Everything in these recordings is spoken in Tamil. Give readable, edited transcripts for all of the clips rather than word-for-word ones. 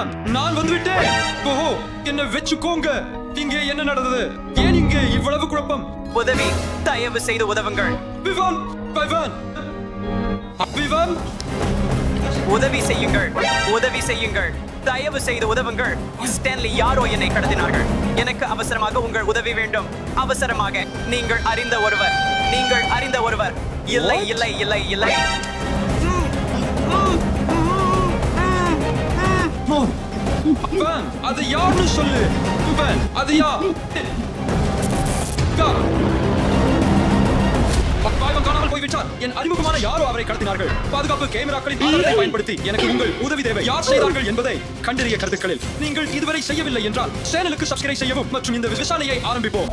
விவான், நான் வந்துவிட்டேன். ஓஹோ, என்ன வெச்சுக்கோங்க. இங்கே என்ன நடந்தது? ஏன் இங்கே இவ்வளவு குழப்பம்? உதவி, தயவு செய்து உதவுங்கள். விவான், விவான், விவான், உதவி செய்யுங்கள், உதவி செய்யுங்கள், தயவு செய்து உதவுங்கள். ஸ்டான்லி யாரோ என்னை கடத்தினார்கள். எனக்கு அவசரமாக உங்கள் உதவி வேண்டும். அவசரமாக. நீங்கள் அறிந்த ஒருவர், நீங்கள் அறிந்த ஒருவர். இல்லை இல்லை இல்லை இல்லை. விவான், அது யாருன்னு சொல்லு. விவான், அது யார்? காணாமல் போய்விட்டார். என் அறிமுகமான யாரோ அவரை கடத்தினார்கள். பாதுகாப்பு கேமராக்களின் ஆதாரத்தை பயன்படுத்தி எனக்கு உங்கள் உதவி தேவை. யார் செய்தார்கள் என்பதை கண்டறிய கருத்துக்களில் நீங்கள் இதுவரை செய்யவில்லை என்றால் சேனலுக்கு சப்ஸ்கிரைப் செய்யவும் மற்றும் இந்த விசாரணையை ஆரம்பிப்போம்.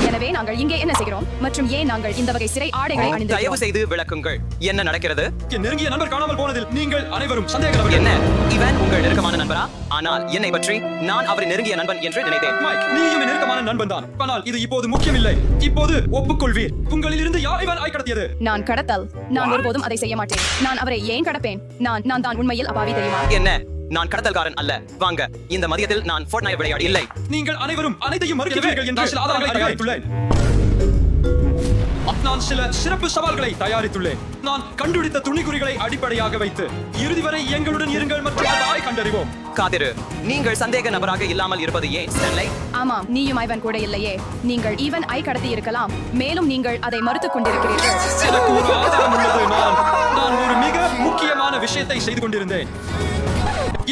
எனவே நாங்கள் இங்கே என்ன செய்கிறோம் மற்றும் ஏன் நாங்கள் இந்த வகை சிறை ஆடைகளை தயவு அணிந்திருக்கிறோம்? செய்து விளக்குங்கள். என்ன நடக்கிறது? என் நெருங்கிய நண்பர் காணாமல் போனதில் நீங்கள் அனைவரும் சந்தேக நபர்கள். என்ன, இவன் உங்கள் நெருக்கமான நண்பரா? ஆனால் என்னை பற்றி நான் அவரை நெருங்கிய நண்பன் என்று நினைத்தேன். மைக், நீயும் என் நெருக்கமான நண்பன் தான். ஆனால் இது இப்போது முக்கியமில்லை. இப்போது ஒப்புக்கொள்வீர். உங்களில் இருந்து யார் இவன் கடத்தியது? நான் கடத்தல். நான் ஒருபோதும் அதை செய்ய மாட்டேன். நான் அவரை ஏன் கடப்பேன்? நான் தான் உண்மையில் அபாவி, தெரியுமா? என்ன, நான் கடத்தல்காரன் அல்ல. வாங்க, இந்த மதியத்தில் நான் ஃபோர்ட்நைட் விளையாடி இல்லை. நீங்கள் அனைவரும் அனைத்தையும் மறுக்கிறீர்கள் என்று சில ஆதாரங்களை தயாரித்துள்ளேன். நான் சில சிறப்பு சவால்களை தயாரித்துள்ளேன். நான் கண்டுபிடித்த துணிக்குறிகளை அடிப்படையாக வைத்து இறுதி வரை எங்களுடன் இருங்கள் மற்றும் அதை கண்டறிவோம். காதிரு, நீங்கள் சந்தேக நபராக இல்லாமல் இருப்பது ஏன் ஸ்டான்லி? ஆமாம், நீயும் ஐவன் கூட இல்லையே. நீங்கள் ஈவன் ஐ கடத்தி இருக்கலாம். மேலும் நீங்கள் அதை மறுத்துக் கொண்டிருக்கிறீர்கள். எனக்கு ஒரு ஆதாரம் உள்ளது. நான் ஒரு மிக முக்கியமான விஷயத்தை செய்து கொண்டிருந்தேன்.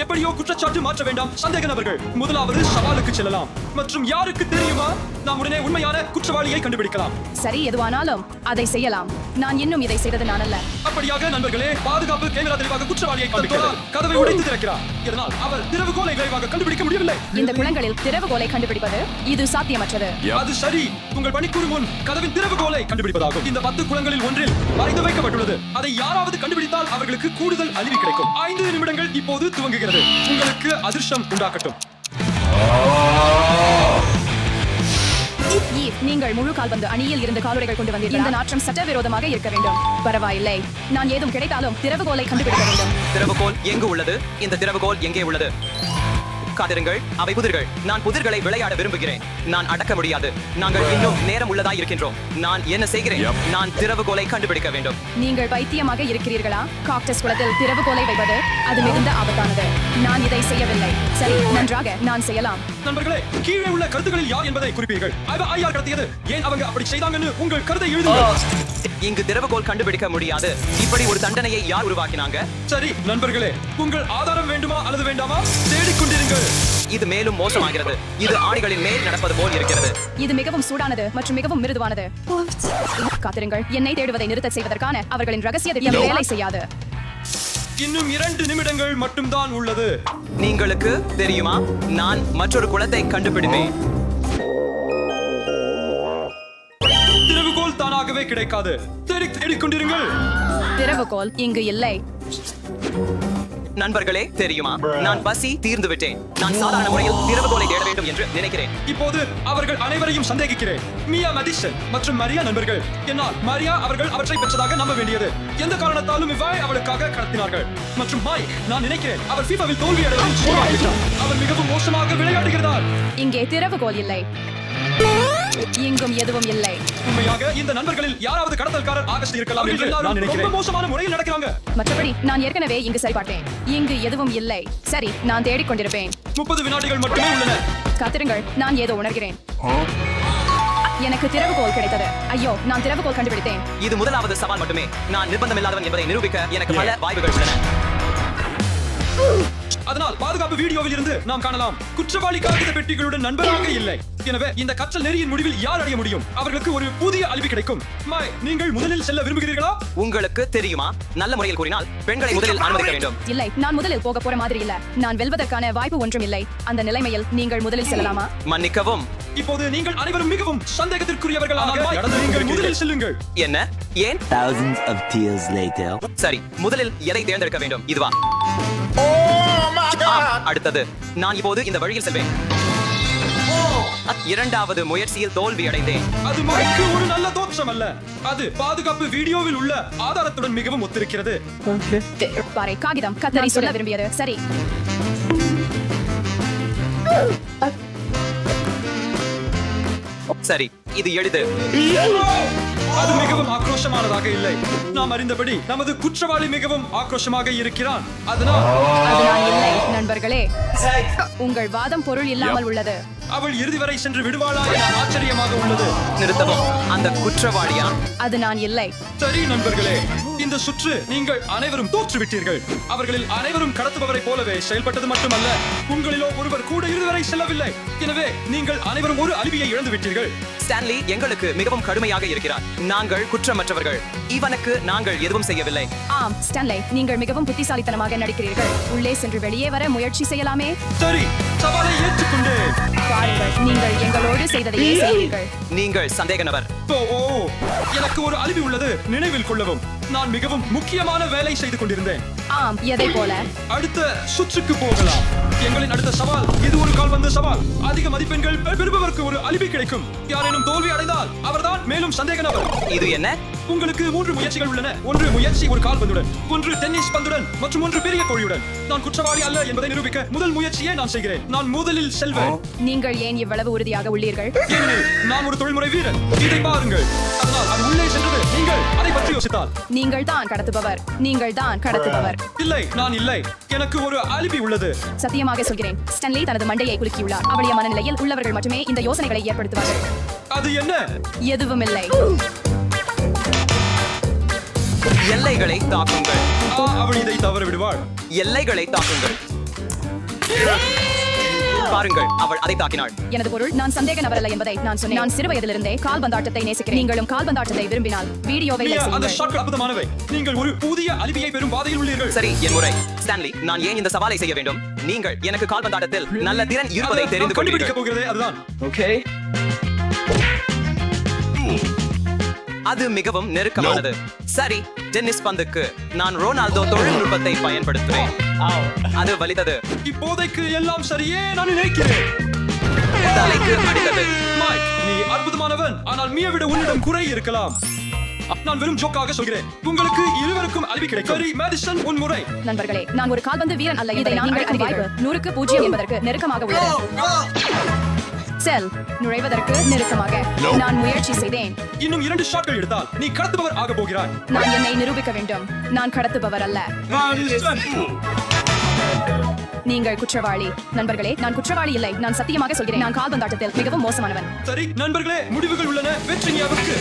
எப்படியோ குற்றச்சாட்டு மாற்ற வேண்டாம். சந்தேக நபர்கள் முதலாவது சவாலுக்கு செல்லலாம். மற்றும் யாருக்கு தெரியுமா, நாம் உடனே உண்மையான குற்றவாளியை கண்டுபிடிக்கலாம். சரி, எதுவானாலும் அதை செய்யலாம். நான் இன்னும் இதை செய்தது நான் அல்ல. அப்படியாக நண்பர்களே, பாதுகாப்பு கேமரா தெளிவாக குற்றவாளியை காண்பிக்கிறது. கதவை உடைத்து திறக்கிறார். இதனால் அவர் திறவுகோலை விரைவாக கண்டுபிடிக்க முடியவில்லை. இந்த குளங்களில் திறவுகோலை கண்டுபிடிப்பது இது சாத்தியமற்றது. அது சரி. உங்கள் பணிக்குழு முன் கதவின் திறவுகோலை கண்டுபிடிப்பதாகும். இந்த 10 குளங்களில் ஒன்றில் மறைத்து வைக்கப்பட்டுள்ளது. அதை யாராவது கண்டுபிடித்தால் அவர்களுக்கு கூடுதல் அழிவு கிடைக்கும். 5 நிமிடங்கள் இப்போது துவங்குகிறது. உங்களுக்கு அதிர்ஷ்டம் உண்டாக்கட்டும். நீங்கள் முழு கால்பந்து அணியில் இருந்து காலுறைகள் கொண்டு வந்தீர்கள். இந்த நாற்றம் சட்டவிரோதமாக இருக்க வேண்டும். பரவாயில்லை, நான் ஏதும் கிடைத்தாலும் திறவுகோலை கண்டுபிடிக்க வேண்டும். திறவுகோல் எங்கு உள்ளது? இந்த திறவுகோல் எங்கே உள்ளது? காத்திருங்கள், அவை புதிர்கள். நான் புதிர்களை விளையாட விரும்புகிறேன். நான் அடக்க முடியாது. நாங்கள் இன்னும் நேரம் உள்ளதா இருக்கின்றோம். நான் என்ன செய்கிறேன்? நான் திறவுகோலை கண்டுபிடிக்க வேண்டும். நீங்கள் பைத்தியமாக இருக்கிறீர்களா? காக்டஸ் குளத்தில் திறவுகோலை வைப்பது அது மிகுந்த ஆபத்தானது. நான் இதை செய்யவில்லை. சரி, நன்றாக, நான் செய்யலாம். நண்பர்களே, கீழே உள்ள கருத்துக்களில் யார் என்பதை குறிப்பீர்கள். யார் கடத்தியது? ஏன் அவங்க அப்படி செய்தாங்கன்னு உங்கள் கருத்தை எழுதுங்கள். இங்கு திறவுகோல் கண்டுபிடிக்க முடியாது. இப்படி ஒரு தண்டனையை யார் உருவாக்கினாங்க? சரி நண்பர்களே, உங்கள் ஆதாரம் வேண்டுமா அல்லது வேண்டாமா? தேடிக்கொண்டிருங்கள். இது மேலும் மோசமாகிறது. இது ஆணிகளின் மேல் நடப்பது போல் இருக்கிறது. இது மிகவும் சூடானது மற்றும் மிகவும் மிருதுவானது. காத்திருங்கள், என்னை தேடுவதை நிறுத்த செய்வதற்கான அவர்களின் ரகசிய திட்டம் வேலை செய்யாது. இன்னும் 2 நிமிடங்கள் மட்டும்தான் உள்ளது. நீங்களுக்கு தெரியுமா, நான் மற்றொரு குளத்தை கண்டுபிடிப்பேன். திறவுகோல் தானாகவே கிடைக்காது. தேடிக்கொண்டிருங்கள். திறவுகோல் இங்கு இல்லை. நண்பர்களே, தெரியுமா, நான் பசி தீர்ந்து விட்டேன். நான் சாதாரண முறையில் திறவுகோலை தேட வேண்டும் என்று நினைக்கிறேன். இப்போது அவர்கள் அனைவரையும் சந்தேகிக்கிறேன். மியா மதிசன் மற்றும் மரியா நண்பர்கள். என்னால் மரியா அவர்கள் அவற்றை பெற்றதாக நம்ப வேண்டியது. எந்த காரணத்தாலும் இவாய் அவளுக்காக கடத்தினார்கள். மற்றும் மாய், நான் நினைக்கிறேன் அவர் FIFA-வில் தோல்வி அடைந்து அவர் மிகவும் மோசமாக விளையாடுகிறார். இங்கே திறவுகோல் இல்லை. இங்கும் எதுவும் இல்லை. உண்மையாக இந்த நண்பர்களில் யாராவது கடத்தல்காரர் ஆகஸ்ட் இருக்கலாம் என்று நான் நினைக்கிறேன். ரொம்ப மோசமான முறையில் நடக்கிறாங்க. மற்றபடி நான் ஏற்கனவே இங்கு சரிபார்த்தேன். இங்கு எதுவும் இல்லை. சரி, நான் தேடிக்கொண்டிருப்பேன். 30 வினாடிகள் மட்டுமே உள்ளன. காத்திருங்கள், நான் ஏதோ உணர்கிறேன். எனக்கு திறவுகோல் கிடைத்தது. ஐயோ, நான் திறவுகோல் கண்டுபிடித்தேன். இது முதலாவது சவால் மட்டுமே. நான் நிர்பந்தமில்லாதவன் என்பதை நிரூபிக்க எனக்கு பல வாய்ப்புகள் உள்ளன. அதனால் பாதுகாப்பு வீடியோவில் இருந்து நாம் காணலாம், குற்றவாளி காகித பெட்டிகளுடன் நண்பராக இல்லை. எனவே இந்த கற்றல் நெறியின் முடிவில் யார் அடைய முடியும்? அவர்களுக்கு ஒரு புதிய அழிவு கிடைக்கும். மாய், நீங்கள் முதலில் செல்ல விரும்புகிறீர்களா? உங்களுக்கு தெரியுமா, நல்ல முறையில் கூறினால் பெண்களை முதலில் அனுமதிக்க வேண்டும். இல்லை, நான் முதலில் போக போற மாதிரி இல்ல. நான் வெல்வதற்கான வாய்ப்பு ஒன்றும் இல்லை. அந்த நிலைமையில் நீங்கள் முதலில் செல்லலாமா? மன்னிக்கவும். இப்போது நீங்கள் அனைவரும் மிகவும் சந்தேகத்திற்குரியவர்கள். நீங்கள் முதலில் செல்லுங்கள். என்ன? ஏன்? Thousands of tears later. சரி, முதலில் எதை தேர்ந்தெடுக்க வேண்டும்? இதுவா? அடுத்தது, நான் இப்போது இந்த வழியில் செல்வேன். இரண்டாவது முயற்சியில் தோல்வி அடைந்தேன். அது மைக்கு ஒரு நல்ல தோற்றம் அல்ல. அது பாதுகாப்பு வீடியோவில் உள்ள ஆதாரத்துடன் மிகவும் ஒத்திருக்கிறது. பாறை காகிதம் கத்தரி சொல்ல விரும்பியது சரி. சரி, இது எளிது. அது மிகவும் ஆக்ரோஷமானதாக இல்லை. நாம் அறிந்தபடி நமது குற்றவாளி மிகவும் ஆக்ரோஷமாக இருக்கிறான். அதனால் அது நான் இல்லை நண்பர்களே. உங்கள் வாதம் பொருள் இல்லாமல் உள்ளது. அவள் இறுதி வரை சென்று விடுவாளா என ஆச்சரியமாக உள்ளது. நிறுத்தவும். அந்த குற்றவாளியா? அது நான் இல்லை. சரி நண்பர்களே, இந்த சுற்று நீங்கள் அனைவரும் தோற்றுவிட்டீர்கள். அவர்களில் அனைவரும் கடத்துபவரை போலவே செயல்பட்டது மட்டுமல்ல, உங்களிலோ ஒருவர் கூட இறுதி வரை செல்லவில்லை. எனவே நீங்கள் அனைவரும் ஒரு அழிவியை இழந்து விட்டீர்கள். ஸ்டான்லி எங்களுக்கு மிகவும் கடுமையாக இருக்கிறார். நாங்கள் குற்றமற்றவர்கள். இவனுக்கு நாங்கள் எதுவும் செய்யவில்லை. ஆம் ஸ்டான்லி, நீங்கள் மிகவும் புத்திசாலித்தனமாக நடிக்கிறீர்கள். உள்ளே சென்று வெளியே வர முயற்சி செய்யலாமே. சரி, சவாலை ஏற்றுக்கொண்டேன். பாருங்கள், நீங்கள் எங்களோடு செய்ததையே செய்வீர்கள். நீங்கள் சந்தேக நபர். ஓ, எனக்கு ஒரு அழிவு உள்ளது, நினைவில் கொள்ளவும். நான் மிகவும் முக்கியமான வேலை செய்து கொண்டிருந்தேன். ஆம், எதை போல? அடுத்த சுற்றுக்கு போகலாம். எங்களின் அடுத்த சவால் இது ஒரு கால்பந்து சவால். அதிக மதிப்பெண்கள் பெறுபவருக்கு ஒரு அழிவு கிடைக்கும். யாரேனும் தோல்வி அடைந்தால் அவர்தான் மேலும் சந்தேக நபர். இது என்ன? உங்களுக்கு 3 முயற்சிகள் உள்ளன. ஒன்று முயற்சி ஒரு கால்பந்துடன், ஒன்று டென்னிஸ் பந்துடன் மற்றும் ஒன்று பெரிய கோழியுடன். நான் குற்றவாளி அல்ல என்பதை நிரூபிக்க முதல் முயற்சியை நான் செய்கிறேன். நான் முதலில் செல்வேன். நீங்கள் ஏன் இவ்வளவு உறுதியாக உள்ளீர்கள்? ஏனெனில் நான் ஒரு தொழில்முறை வீரன். இதை பாருங்கள். அதனால் அது உள்ளே சென்றது. நீங்கள் அதை பற்றி யோசித்தால் நீங்கள் தான் கடத்துபவர். நீங்கள் தான் கடத்துபவர். இல்லை, நான் இல்லை. எனக்கு ஒரு அலிபி உள்ளது. சத்தியமாக சொல்கிறேன், ஸ்டான்லி தனது மண்டையை குலுக்கியுள்ளார். அவளுடைய மனநிலையில் உள்ளவர்கள் மட்டுமே இந்த யோசனைகளை ஏற்படுத்துவார்கள். அது என்ன? எதுவும் இல்லை. எல்லைகளை தாக்குங்கள். அவள் இதை தவற விடுவாள். எல்லைகளை தாக்குங்கள். பாருங்கள், அவள் அதை தாக்கினாள். எனது பொருள், நான் சந்தேக நபரல்ல என்பதை நான் சொன்னேன். நான் சிறு வயதிலிருந்தே கால்பந்தாட்டத்தை நேசிக்கிறேன். நீங்களும் கால்பந்தாட்டத்தை விரும்பினால் வீடியோவை மியா, like அந்த செய்யுங்கள். ஷாட் அற்புதமானவை. நீங்கள் ஒரு புதிய அலிபியை பெறும் பாதையில் உள்ளீர்கள். சரி, என் முறை. ஸ்டான்லி, நான் ஏன் இந்த சவாலை செய்ய வேண்டும்? நீங்கள் எனக்கு கால்பந்தாட்டத்தில் நல்ல திறன் இருப்பதை அதை தெரிந்து நான் கண்டுபிடிக்க கொண்டீர்கள். போகிறதே அதுதான். அது மிகவும் நெருக்கமானது. சரி, டென்னிஸ் பந்துக்கு நான் ரொனால்டோ தொழில்நுட்பத்தை பயன்படுத்துவேன். அது வலித்தது. இப்போதைக்கு எல்லாம் சரியே நான் நினைக்கிறேன். தலைக்கு அடித்தது. மைக், நீ அற்புதமானவன். ஆனால் மியை விட உன்னிடம் குறை இருக்கலாம். நான் வெறும் ஜோக்காக சொல்கிறேன். உங்களுக்கு இருவருக்கும் அலிபி கிடைக்கும். சரி, மேடிசன், உன் முறை. நண்பர்களே, நான் ஒரு கால்பந்து வீரன் அல்ல. இதை நீங்கள் அறிவீர்கள். 100க்கு 0 என்பதற்கு நெருக்கமாக உள்ளது. செல் நுழைவதற்கு நெருக்கமாக நான் முயற்சி செய்தேன். இன்னும் 2 ஷாட்கள் எடுத்தால் நீ கடத்துபவர் ஆக போகிறாய். நான் என்னை நிரூபிக்க வேண்டும். நான் கடத்துபவர் அல்ல. நீங்கள் குற்றவாளி. நண்பர்களே, நான் குற்றவாளி இல்லை. நான் சத்தியமாக சொல்கிறேன், நான் கால்பந்தாட்டத்தில் மிகவும் மோசமானவன். சரி நண்பர்களே, முடிவுகள் உள்ளன. வெற்றினியாவுக்கு.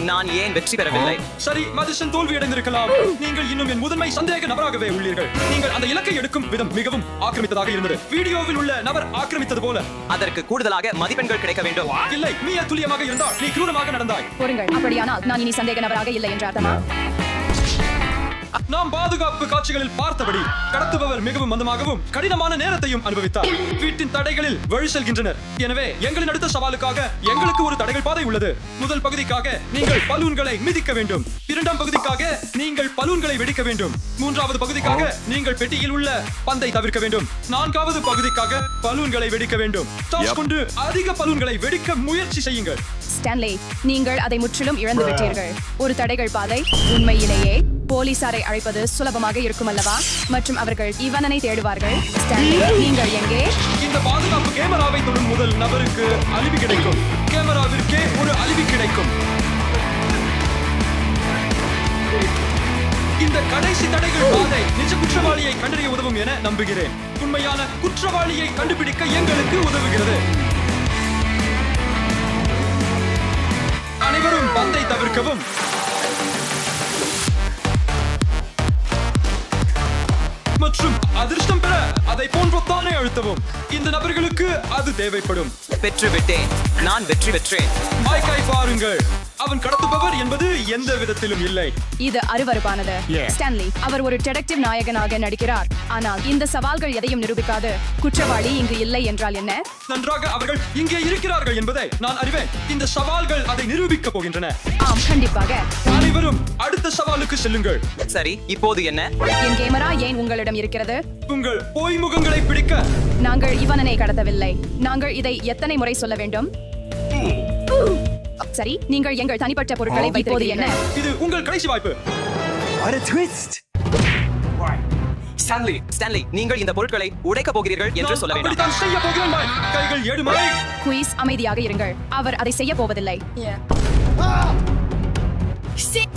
நான் ஏன் வெற்றி பெறவில்லை? சரி, மேடிசன் தோல்வி அடைந்திருக்கலாம். நீங்கள் இன்னும் என் முதன்மை சந்தேக நபராகவே உள்ளீர்கள். நீங்கள் அந்த இலக்கை எடுக்கும் விதம் மிகவும் ஆக்கிரமித்ததாக இருந்தது. வீடியோவில் உள்ள நபர் ஆக்கிரமித்தது போல. அதற்கு கூடுதலாக மதிப்பெண்கள் கிடைக்க வேண்டும். இல்லை, மியா துல்லியமாக இருந்தால் நீ கிரூரமாக நடந்தாய். பொறுங்கள், அப்படியானால் நான் இனி சந்தேக நபராக இல்லை என்று அர்த்தமா? நாம் பாதுகாப்பு காட்சிகளில் பார்த்தபடி கடத்துபவர் மிகவும் மந்தமாகவும் கடினமான நேரத்தையும் அனுபவித்தார். வீட்டின் தடைகளில் வழி செல்கின்றனர். எனவே எங்களின் அடுத்த சவாலுக்காக எங்களுக்கு ஒரு தடைகள் பாதை உள்ளது. முதல் பகுதிக்காக நீங்கள் பலூன்களை மிதிக்க வேண்டும். 2ஆம் பகுதிக்காக நீங்கள் பலூன்களை வெடிக்க வேண்டும். 3வது பகுதிக்காக நீங்கள் பெட்டியில் உள்ள பந்தை தவிர்க்க வேண்டும். 4வது பகுதிக்காக பலூன்களை வெடிக்க வேண்டும். டாஸ் கொண்டு அதிக பலூன்களை வெடிக்க முயற்சி செய்யுங்கள். ஸ்டான்லி, நீங்கள் அதை முற்றிலும் இழந்து விட்டீர்கள். ஒரு தடைகள் பாதை உண்மையிலேயே போலீசாரை அழைப்பது சுலபமாக இருக்கும் அல்லவா? மற்றும் அவர்கள் இவனனை தேடுவார்கள். ஸ்டான்லி, நீங்கள் எங்கே? இந்த பாதுகாப்பு கேமராவை தொடும் முதல் நபருக்கு அழிவு கிடைக்கும். கேமராவிற்கே ஒரு அழிவு கிடைக்கும். இந்த கடைசி தடைகள் பாதை நிஜ குற்றவாளியை கண்டறிய உதவும் என நம்புகிறேன். உண்மையான குற்றவாளியை கண்டுபிடிக்க எங்களுக்கு உதவுகிறது. அனைவரும் பந்தை தவிர்க்கவும். மற்றும் அதிர்ஷ்டம் பெற அதை போன்றொத்தானே அழுத்தவும். இந்த நபர்களுக்கு அது தேவைப்படும். பெற்று விட்டேன். நான் வெற்றி பெற்றேன். மைக்கை பாருங்கள். அவன் கடத்துபவர் என்பது எந்த விதத்திலும் இல்லை. இது அருவருப்பானது. ஸ்டான்லி அவர் ஒரு டிடெக்டிவ் நாயகனாக நடிக்கிறார், ஆனால் இந்த சவால்கள் எதையும் நிரூபிக்காது. குற்றவாளி இங்கு இல்லை என்றால் என்ன? நன்றாக அவர்கள் இங்கே இருக்கிறார்கள் என்பதை நான் அறிவேன். இந்த சவால்கள் அதை நிரூபிக்க போகின்றன. ஆம், கண்டிப்பாக. அனைவரும் அடுத்த சவாலுக்கு செல்லுங்கள். சரி, இப்போது என்ன? என் கேமரா ஏன் உங்களிடம் இருக்கிறது? உங்கள் பொய் முகங்களை பிடிக்க. நாங்கள் இவனனை கடத்தவில்லை. நாங்கள் இதை எத்தனை முறை சொல்ல வேண்டும்? சரி, நீங்கள் எங்கள் தனிப்பட்ட பொருட்களை வைப்பது என்ன? இது உங்கள் கடைசி வாய்ப்பு. ஸ்டான்லி, நீங்கள் இந்த பொருட்களை உடைக்கப் போகிறீர்கள் என்று நான் சொல்ல வேண்டும். அப்படித்தான் செய்ய போகிறேன் மைக். கைகள் எடு மைக். குயிஸ், அமைதியாக இருங்கள். அவர் அதை செய்ய போவதில்லை.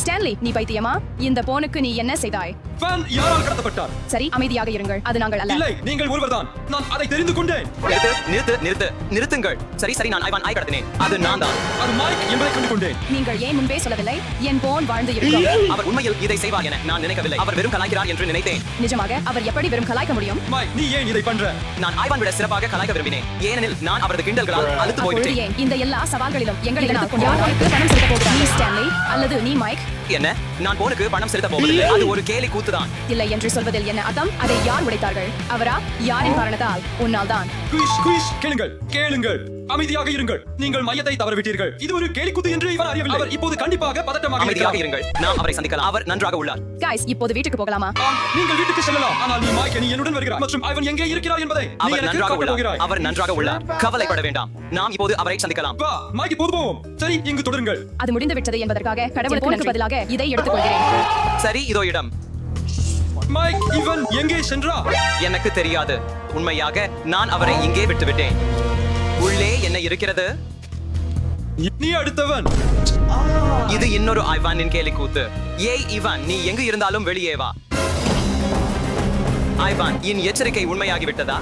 ஸ்டான்லி, நீ பைத்தியமா? இந்த போனுக்கு நீ என்ன செய்தாய்? ஃபேன் யாரால் கடத்தப்பட்டார்? சரி, அமைதியாக இருங்கள். அது நாங்கள் அல்ல. இல்லை, நீங்கள் ஒருவர்தான். நான் அதை தெரிந்து கொண்டேன். நிறுத்துங்கள். சரி, நான் ஐவான் கடத்தினேன். அது நான் தான். அது மைக் என்பதை கண்டு கொண்டேன். நீங்கள் ஏன் முன்பே சொல்லவில்லை? என் போன் வாழ்ந்து இருக்கும். அவர் உண்மையில் இதை செய்வார் என நான் நினைக்கவில்லை. அவர் வெறும் கலாய்க்கிறார் என்று நினைத்தேன். நிஜமாக அவர் எப்படி வெறும் கலாய்க்க முடியும்? மைக், நீ ஏன் இதை பண்ற? நான் ஐவான் விட சிறப்பாக கலாய்க்க விரும்பினேன், ஏனெனில் நான் அவரது கிண்டல்களால் அழுத்து அப்பொழுது போய்விட்டேன். ஏன் இந்த எல்லா சவால்களிலும் எங்களை யார் உனக்கு பணம் செலுத்த போகிறார்? நீ ஸ்டான்லி அல்லது நீ மைக்? என்ன? நான் போனுக்கு பணம் செலுத்த போவதில்லை. அது ஒரு கேலி கூத்துதான். இல்லை என்று சொல்வதில் என்ன அர்த்தம்? அதை யார் உடைத்தார்கள்? அவரா? யாரின் காரணத்தால்? உன்னால் தான். குயிஸ், கேளுங்கள். அமைதியாக இருங்கள். நீங்கள் மையத்தை தவறவிட்டீர்கள். இது ஒரு கேலிக்கூத்து என்று இவர் அறியவில்லை. அவர் இப்போது கண்டிப்பாக பதட்டமாக அமைதியாக இருக்கிறார். இருங்கள். நாம் அவரை சந்திக்கலாம். அவர் நன்றாக உள்ளார். கைஸ், இப்போது வீட்டுக்கு போகலாமா? ஆம், நீங்கள் வீட்டுக்கு செல்லலாம். ஆனால் நீ மைக், நீ என்னுடன் வருகிறாய். மற்றும் அவன் எங்கே இருக்கிறார் என்பதை நீ அவர் எனக்கு நன்றாக காட்டப் உள்ளார். போகிறாய். அவர் நன்றாக உள்ளார். கவலைப்பட வேண்டாம். நாம் இப்போது அவரை சந்திக்கலாம். வா, மைக், இப்போது போவோம். சரி, இங்கு தொடருங்கள். அது முடிந்து விட்டது என்பதற்காக கடவுளுக்கு பதிலாக இதை எடுத்துக்கொள்கிறேன். சரி, இதோ இடம். மைக், இவன் எங்கே சென்றா? எனக்கு தெரியாது. உண்மையாக நான் அவரை இங்கே விட்டுவிட்டேன். உள்ளே என்ன இருக்கிறது? நீ அடுத்தவன். இது இன்னொரு ஐவானின் கேலி கூத்து. ஏய் இவான், நீ எங்கு இருந்தாலும் வெளியே வா. ஐவான், என் எச்சரிக்கை உண்மையாகிவிட்டதா?